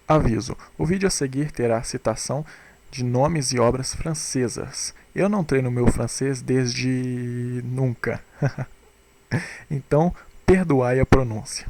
Aviso: o vídeo a seguir terá citação de nomes e obras francesas. Eu não treino meu francês desde nunca. Então, perdoai a pronúncia.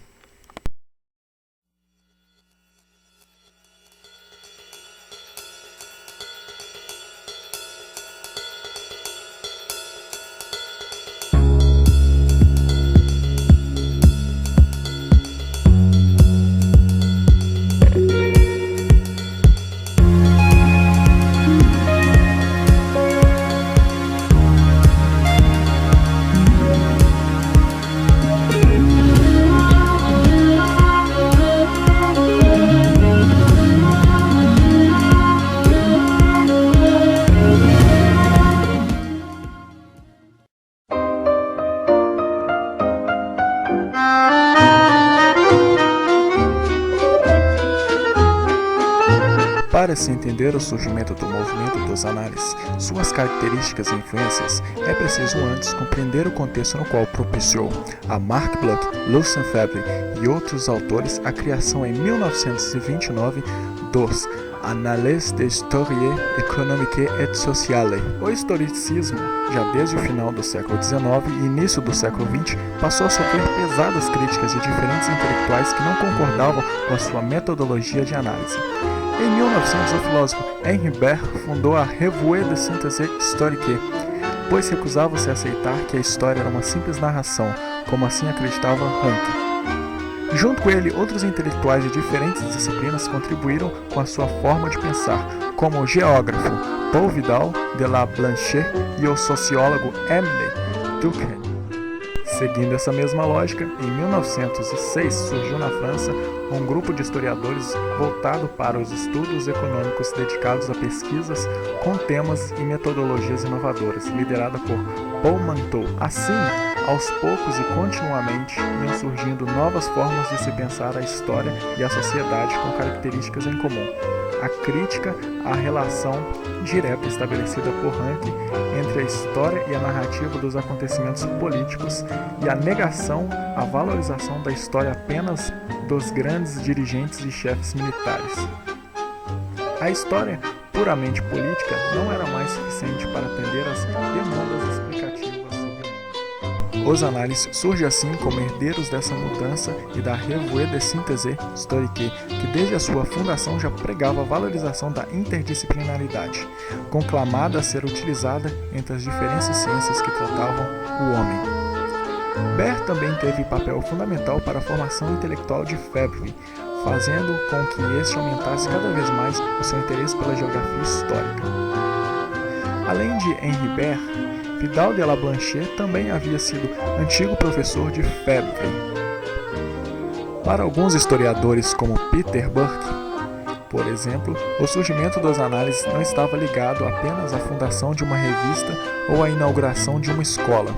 Para se entender o surgimento do movimento dos análises, suas características e influências, é preciso antes compreender o contexto no qual propiciou a Marc Bloch, Lucien Febvre e outros autores a criação em 1929 dos Annales d'histoire économique et sociale. O historicismo, já desde o final do século XIX e início do século XX, passou a sofrer pesadas críticas de diferentes intelectuais que não concordavam com a sua metodologia de análise. Em 1900, o filósofo Henri Bert fundou a Revue de Synthèse Historique, pois recusava-se a aceitar que a história era uma simples narração, como assim acreditava Ranke. Junto com ele, outros intelectuais de diferentes disciplinas contribuíram com a sua forma de pensar, como o geógrafo Paul Vidal de la Blanchet e o sociólogo Émile Durkheim. Seguindo essa mesma lógica, em 1906 surgiu na França um grupo de historiadores voltado para os estudos econômicos dedicados a pesquisas com temas e metodologias inovadoras, liderada por Paul Manteau. Assim, aos poucos e continuamente iam surgindo novas formas de se pensar a história e a sociedade com características em comum. A crítica à relação direta estabelecida por Ranke entre a história e a narrativa dos acontecimentos políticos e a negação à valorização da história apenas dos grandes dirigentes e chefes militares. A história puramente política não era mais suficiente para atender às demandas explicativas sobre o mundo. Os análises surgem assim como herdeiros dessa mudança e da Revue de Synthèse Historique, que desde a sua fundação já pregava a valorização da interdisciplinaridade, conclamada a ser utilizada entre as diferentes ciências que tratavam o homem. Bert também teve papel fundamental para a formação intelectual de Febvre, fazendo com que este aumentasse cada vez mais o seu interesse pela geografia histórica. Além de Henri Bert, Vidal de la Blanchet também havia sido antigo professor de Febvre. Para alguns historiadores, como Peter Burke, por exemplo, o surgimento das análises não estava ligado apenas à fundação de uma revista ou à inauguração de uma escola.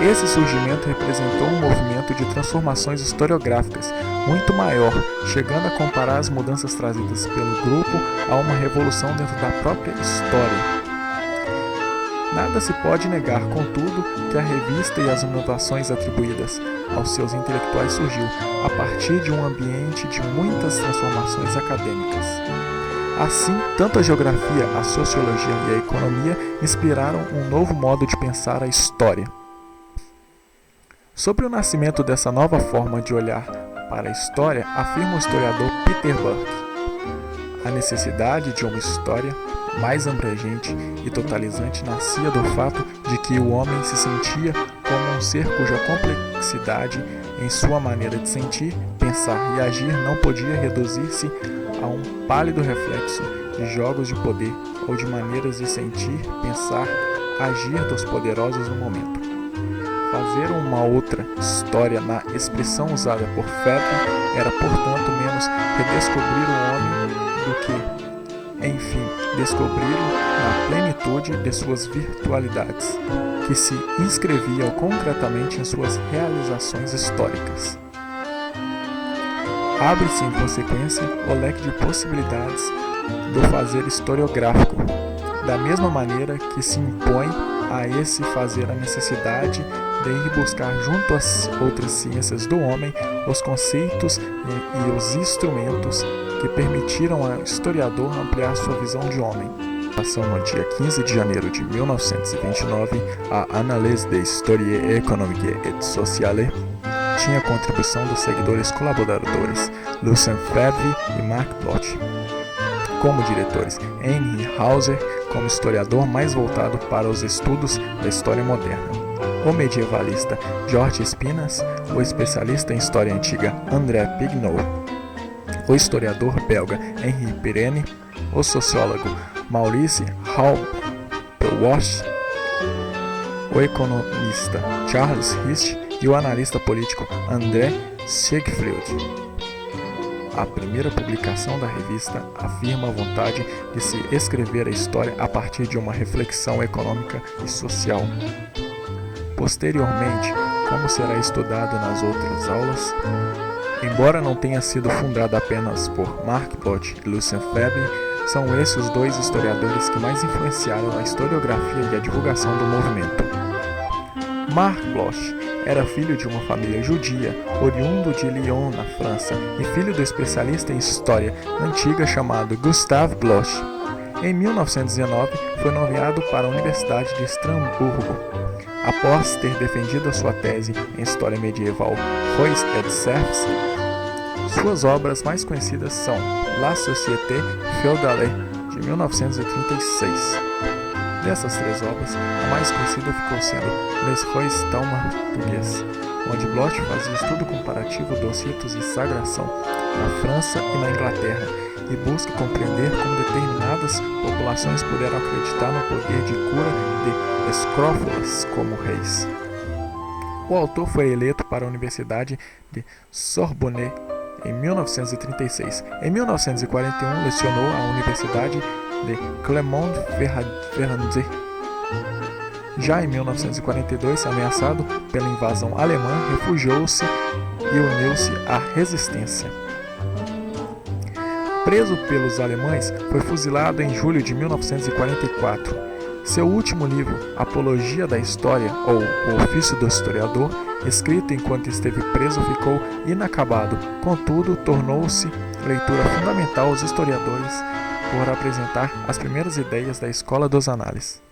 Esse surgimento representou um movimento de transformações historiográficas muito maior, chegando a comparar as mudanças trazidas pelo grupo a uma revolução dentro da própria história. Nada se pode negar, contudo, que a revista e as inovações atribuídas aos seus intelectuais surgiu a partir de um ambiente de muitas transformações acadêmicas. Assim, tanto a geografia, a sociologia e a economia inspiraram um novo modo de pensar a história. Sobre o nascimento dessa nova forma de olhar para a história, afirma o historiador Peter Burke: a necessidade de uma história mais abrangente e totalizante nascia do fato de que o homem se sentia como um ser cuja complexidade em sua maneira de sentir, pensar e agir não podia reduzir-se a um pálido reflexo de jogos de poder ou de maneiras de sentir, pensar, agir dos poderosos no momento. Fazer uma outra história na expressão usada por Febvre era, portanto, menos redescobrir o homem do que, enfim, descobri-lo na plenitude de suas virtualidades, que se inscreviam concretamente em suas realizações históricas. Abre-se, em consequência, o leque de possibilidades do fazer historiográfico, da mesma maneira que se impõe a esse fazer a necessidade de ir buscar junto às outras ciências do homem os conceitos e os instrumentos que permitiram ao historiador ampliar sua visão de homem. No dia 15 de janeiro de 1929, a Analyse des Histories économiques et sociales tinha contribuição dos seguidores colaboradores Lucien Febvre e Marc Bloch como diretores, Henri Hauser como historiador mais voltado para os estudos da história moderna, o medievalista Georges Spinas, o especialista em história antiga André Pignot, o historiador belga Henri Pirenne, o sociólogo Maurice Haupt-Pelvoux, o economista Charles Hist e o analista político André Siegfried. A primeira publicação da revista afirma a vontade de se escrever a história a partir de uma reflexão econômica e social. Posteriormente, como será estudado nas outras aulas, embora não tenha sido fundada apenas por Marc Bloch e Lucien Febvre, são esses os dois historiadores que mais influenciaram a historiografia e a divulgação do movimento. Marc Bloch era filho de uma família judia, oriundo de Lyon, na França, e filho do especialista em história antiga chamado Gustave Bloch. Em 1919, foi nomeado para a Universidade de Estrasburgo. Após ter defendido a sua tese em História Medieval Rois et Serfs, suas obras mais conhecidas são La Société Féodale, de 1936. Dessas três obras, a mais conhecida ficou sendo Les Rois Taumaturgues, onde Bloch fazia estudo comparativo dos ritos de sagração na França e na Inglaterra e busca compreender como determinadas populações puderam acreditar no poder de cura de escrófulas como reis. O autor foi eleito para a Universidade de Sorbonne em 1936. Em 1941, lecionou à Universidade de Clermont-Ferrand. Já em 1942, ameaçado pela invasão alemã, refugiou-se e uniu-se à resistência. Preso pelos alemães, foi fuzilado em julho de 1944. Seu último livro, Apologia da História, ou O Ofício do Historiador, escrito enquanto esteve preso, ficou inacabado. Contudo, tornou-se leitura fundamental aos historiadores por apresentar as primeiras ideias da escola dos análises.